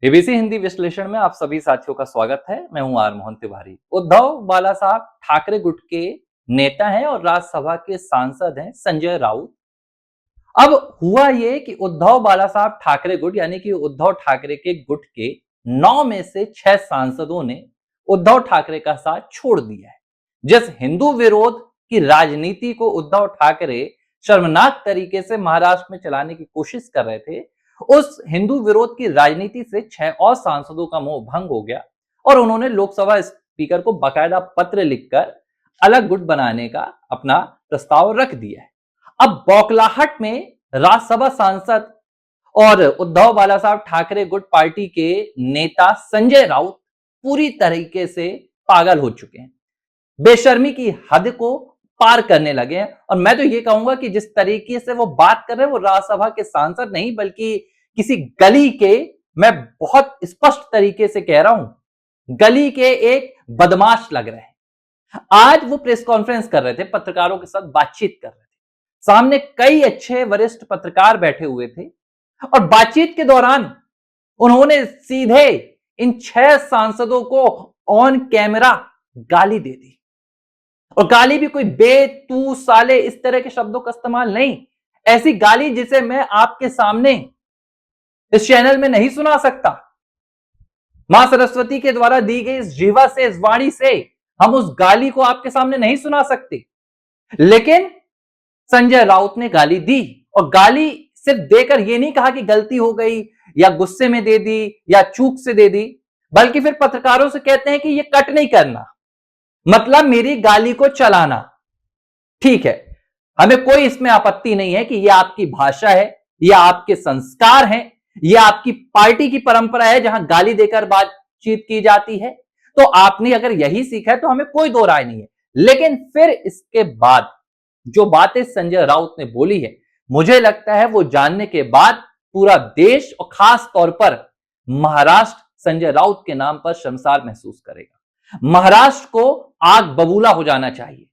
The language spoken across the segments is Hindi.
एबीसी हिंदी विश्लेषण में आप सभी साथियों का स्वागत है। मैं हूं आर मोहन तिवारी। उद्धव बाला साहब ठाकरे गुट के नेता हैं और राज्यसभा के सांसद हैं संजय राउत। अब हुआ ये कि उद्धव बाला साहब ठाकरे गुट यानी कि उद्धव ठाकरे के गुट के 9 में से 6 सांसदों ने उद्धव ठाकरे का साथ छोड़ दिया है। जिस हिंदू विरोध की राजनीति को उद्धव ठाकरे शर्मनाक तरीके से महाराष्ट्र में चलाने की कोशिश कर रहे थे, उस हिंदू विरोध की राजनीति से 6 और सांसदों का मोह भंग हो गया और उन्होंने लोकसभा स्पीकर को बाकायदा पत्र लिखकर अलग गुट बनाने का अपना प्रस्ताव रख दिया है। अब बौखलाहट में राज्यसभा सांसद और उद्धव बाला साहब ठाकरे गुट पार्टी के नेता संजय राउत पूरी तरीके से पागल हो चुके हैं, बेशर्मी की हद को पार करने लगे हैं। और मैं तो ये कहूंगा कि जिस तरीके से वो बात कर रहे हैं वो राज्यसभा के सांसद नहीं बल्कि किसी गली के, मैं बहुत स्पष्ट तरीके से कह रहा हूं, गली के एक बदमाश लग रहे हैं। आज वो प्रेस कॉन्फ्रेंस कर रहे थे, पत्रकारों के साथ बातचीत कर रहे थे। सामने कई अच्छे वरिष्ठ पत्रकार बैठे हुए थे और बातचीत के दौरान उन्होंने सीधे इन 6 सांसदों को ऑन कैमरा गाली दे दी। और गाली भी कोई बे, तू, साले इस तरह के शब्दों का इस्तेमाल नहीं, ऐसी गाली जिसे मैं आपके सामने इस चैनल में नहीं सुना सकता। मां सरस्वती के द्वारा दी गई इस जीवा से, इस वाणी से हम उस गाली को आपके सामने नहीं सुना सकते। लेकिन संजय राउत ने गाली दी और गाली सिर्फ देकर यह नहीं कहा कि गलती हो गई या गुस्से में दे दी या चूक से दे दी, बल्कि फिर पत्रकारों से कहते हैं कि यह कट नहीं करना, मतलब मेरी गाली को चलाना। ठीक है, हमें कोई इसमें आपत्ति नहीं है कि यह आपकी भाषा है, यह आपके संस्कार हैं, यह आपकी पार्टी की परंपरा है जहां गाली देकर बातचीत की जाती है। तो आपने अगर यही सीखा है तो हमें कोई दो राय नहीं है। लेकिन फिर इसके बाद जो बातें संजय राउत ने बोली है, मुझे लगता है वो जानने के बाद पूरा देश और खास तौर पर महाराष्ट्र संजय राउत के नाम पर शर्मसार महसूस करेगा। महाराष्ट्र को आग बबूला हो जाना चाहिए।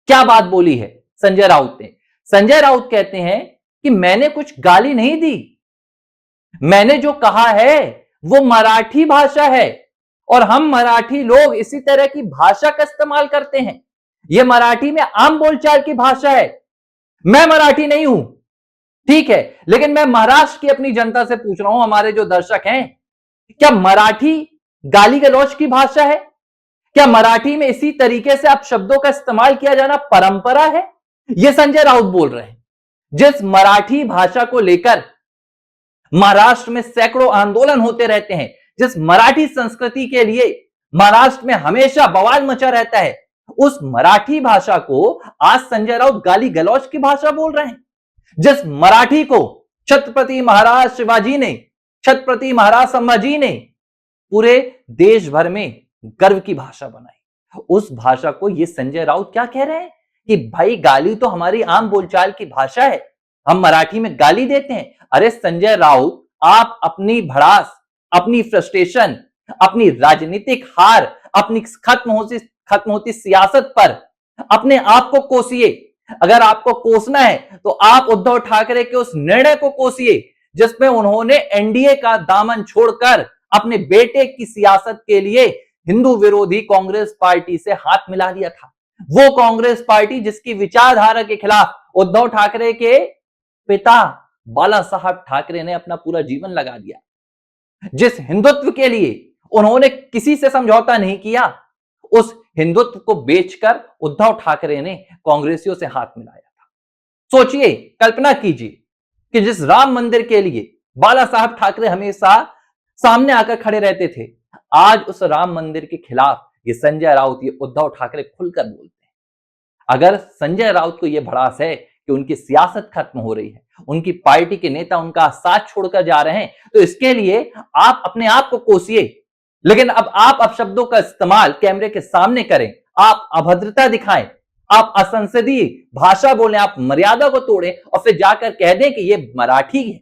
क्या बात बोली है संजय राउत ने? संजय राउत कहते हैं कि मैंने कुछ गाली नहीं दी, मैंने जो कहा है वो मराठी भाषा है और हम मराठी लोग इसी तरह की भाषा का इस्तेमाल करते हैं। यह मराठी में आम बोलचाल की भाषा है। मैं मराठी नहीं हूं, ठीक है, लेकिन मैं महाराष्ट्र की अपनी जनता से पूछ रहा हूं, हमारे जो दर्शक हैं, क्या मराठी गाली गलौज की भाषा है? क्या मराठी में इसी तरीके से आप शब्दों का इस्तेमाल किया जाना परंपरा है? यह संजय राउत बोल रहे हैं। जिस मराठी भाषा को लेकर महाराष्ट्र में सैकड़ों आंदोलन होते रहते हैं, जिस मराठी संस्कृति के लिए महाराष्ट्र में हमेशा बवाल मचा रहता है, उस मराठी भाषा को आज संजय राउत गाली गलौज की भाषा बोल रहे हैं। जिस मराठी को छत्रपति महाराज शिवाजी ने, छत्रपति महाराज संभाजी ने पूरे देश भर में गर्व की भाषा बनाई, उस भाषा को ये संजय राउत क्या कह रहे हैं कि भाई गाली तो हमारी आम बोलचाल की भाषा है, हम मराठी में गाली देते हैं। अरे संजय राउत, आप अपनी भड़ास, अपनी फ्रस्ट्रेशन, अपनी राजनीतिक हार, अपनी खत्म होती सियासत पर अपने आप को कोसिए। अगर आपको कोसना है तो आप उद्धव ठाकरे के उस निर्णय को कोसिए जिसमें उन्होंने एनडीए का दामन छोड़कर अपने बेटे की सियासत के लिए हिंदू विरोधी कांग्रेस पार्टी से हाथ मिला लिया था। वो कांग्रेस पार्टी जिसकी विचारधारा के खिलाफ उद्धव ठाकरे के पिता बाला साहब ठाकरे ने अपना पूरा जीवन लगा दिया, जिस हिंदुत्व के लिए उन्होंने किसी से समझौता नहीं किया, उस हिंदुत्व को बेचकर उद्धव ठाकरे ने कांग्रेसियों से हाथ मिलाया था। सोचिए, कल्पना कीजिए कि जिस राम मंदिर के लिए बाला साहब ठाकरे हमेशा सामने आकर खड़े रहते थे, आज उस राम मंदिर के खिलाफ ये संजय राउत, ये उद्धव ठाकरे खुलकर बोलते हैं। अगर संजय राउत को यह भड़ास है कि उनकी सियासत खत्म हो रही है, उनकी पार्टी के नेता उनका साथ छोड़कर जा रहे हैं, तो इसके लिए आप अपने आप को कोसिए। लेकिन अब आप अपशब्दों का इस्तेमाल कैमरे के सामने करें, आप अभद्रता दिखाएं, आप असंसदीय भाषा बोलें, आप मर्यादा को तोड़ें और फिर जाकर कह दें कि ये मराठी है,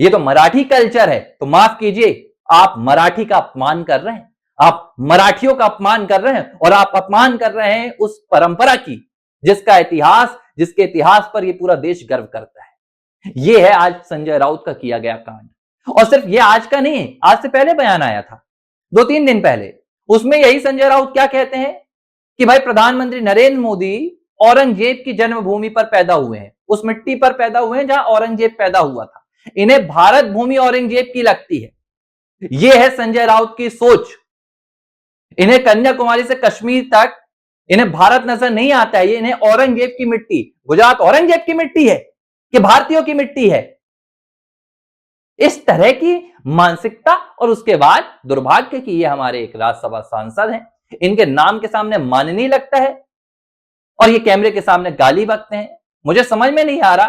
ये तो मराठी कल्चर है, तो माफ कीजिए, आप मराठी का अपमान कर रहे हैं, आप मराठियों का अपमान कर रहे हैं और आप अपमान कर रहे हैं उस परंपरा की जिसके इतिहास पर यह पूरा देश गर्व करता है। यह है आज संजय राउत का किया गया कांड। और सिर्फ ये आज का नहीं है, आज से पहले बयान आया था 2-3 दिन पहले। उसमें यही संजय राउत क्या कहते हैं कि भाई प्रधानमंत्री नरेंद्र मोदी औरंगजेब की जन्मभूमि पर पैदा हुए हैं, उस मिट्टी पर पैदा हुए हैं जहां औरंगजेब पैदा हुआ था। इन्हें भारत भूमि औरंगजेब की लगती है। यह है संजय राउत की सोच। इन्हें कन्याकुमारी से कश्मीर तक इन्हें भारत नजर नहीं आता है। ये इन्हें औरंगजेब की मिट्टी, गुजरात औरंगजेब की मिट्टी है कि भारतीयों की मिट्टी है, इस तरह की मानसिकता। और उसके बाद दुर्भाग्य कि ये हमारे एक राज्यसभा सांसद हैं, इनके नाम के सामने माननीय लगता है और ये कैमरे के सामने गाली बकते हैं। मुझे समझ में नहीं आ रहा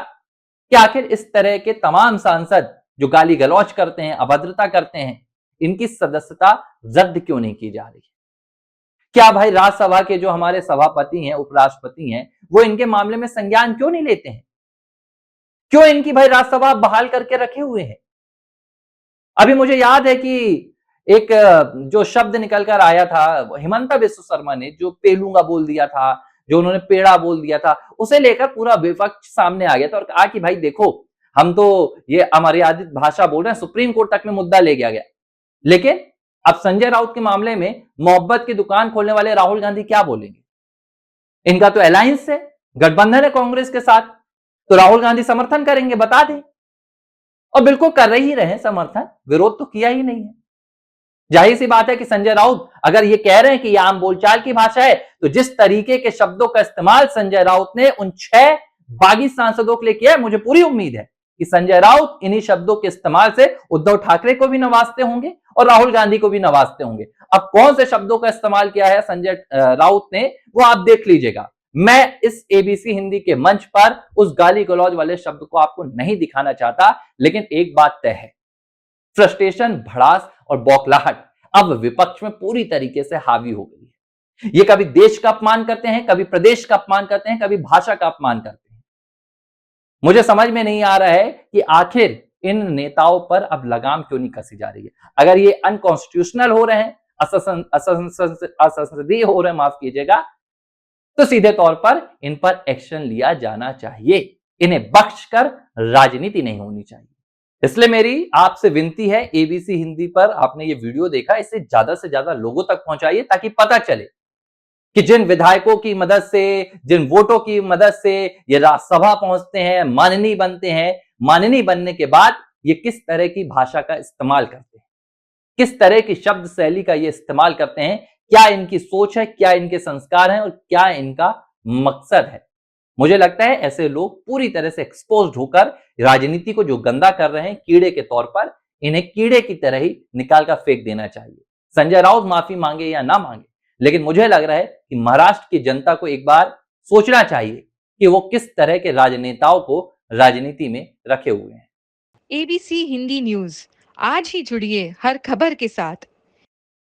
कि आखिर इस तरह के तमाम सांसद जो गाली गलौज करते हैं, अभद्रता करते हैं, इनकी सदस्यता रद्द क्यों नहीं की जा रही? क्या भाई राज्यसभा के जो हमारे सभापति हैं, उपराष्ट्रपति हैं, वो इनके मामले में संज्ञान क्यों नहीं लेते हैं? क्यों इनकी भाई राज्यसभा बहाल करके रखे हुए हैं? अभी मुझे याद है कि एक जो शब्द निकल कर आया था हिमंता बिस्व शर्मा ने, जो पेलूंगा बोल दिया था, जो उन्होंने पेड़ा बोल दिया था, उसे लेकर पूरा विपक्ष सामने आ गया था और कहा कि भाई देखो, हम तो ये अमर्यादित भाषा बोल रहे हैं, सुप्रीम कोर्ट तक में मुद्दा ले गया गया। लेकिन अब संजय राउत के मामले में मोहब्बत की दुकान खोलने वाले राहुल गांधी क्या बोलेंगे? इनका तो अलायंस है, गठबंधन है कांग्रेस के साथ, तो राहुल गांधी समर्थन करेंगे, बता दें। और बिल्कुल कर ही रहे समर्थन, विरोध तो किया ही नहीं है। जाहिर सी बात है कि संजय राउत अगर ये कह रहे हैं कि यह आम बोलचाल की भाषा है, तो जिस तरीके के शब्दों का इस्तेमाल संजय राउत ने उन 6 बागी सांसदों के लिए किया है, मुझे पूरी उम्मीद है कि संजय राउत इन्हीं शब्दों के इस्तेमाल से उद्धव ठाकरे को भी नवाजते होंगे और राहुल गांधी को भी नवाजते होंगे। अब कौन से शब्दों का इस्तेमाल किया है संजय राउत ने, वो आप देख लीजिएगा। मैं इस एबीसी हिंदी के मंच पर उस गाली गलौज वाले शब्द को आपको नहीं दिखाना चाहता, लेकिन एक बात तय है, फ्रस्ट्रेशन, भड़ास और बौखलाहट अब विपक्ष में पूरी तरीके से हावी हो गई है। ये कभी देश का अपमान करते हैं, कभी प्रदेश का अपमान करते हैं, कभी भाषा का अपमान करते हैं। मुझे समझ में नहीं आ रहा है कि आखिर इन नेताओं पर अब लगाम क्यों नहीं कसी जा रही है। अगर ये अनकॉन्स्टिट्यूशनल हो रहे हैं, असंसदीय हो रहे हैं, माफ कीजिएगा, तो सीधे तौर पर इन पर एक्शन लिया जाना चाहिए। इन्हें बख्शकर राजनीति नहीं होनी चाहिए। इसलिए मेरी आपसे विनती है, एबीसी हिंदी पर आपने ये वीडियो देखा, इसे ज्यादा से ज्यादा लोगों तक पहुंचाइए ताकि पता चले कि जिन विधायकों की मदद से, जिन वोटों की मदद से ये राज्यसभा पहुंचते हैं, माननीय बनते हैं, माननीय बनने के बाद ये किस तरह की भाषा का इस्तेमाल करते हैं, किस तरह की शब्द शैली का ये इस्तेमाल करते हैं, क्या इनकी सोच है, क्या इनके संस्कार हैं और क्या इनका मकसद है। मुझे लगता है ऐसे लोग पूरी तरह से एक्सपोज्ड होकर राजनीति को जो गंदा कर रहे हैं कीड़े के तौर पर, इन्हें कीड़े की तरह ही निकाल कर फेंक देना चाहिए। संजय राउत माफी मांगे या ना मांगे, लेकिन मुझे लग रहा है कि महाराष्ट्र की जनता को एक बार सोचना चाहिए कि वो किस तरह के राजनेताओं को राजनीति में रखे हुए हैं। एबीसी हिंदी न्यूज, आज ही जुड़िए हर खबर के साथ।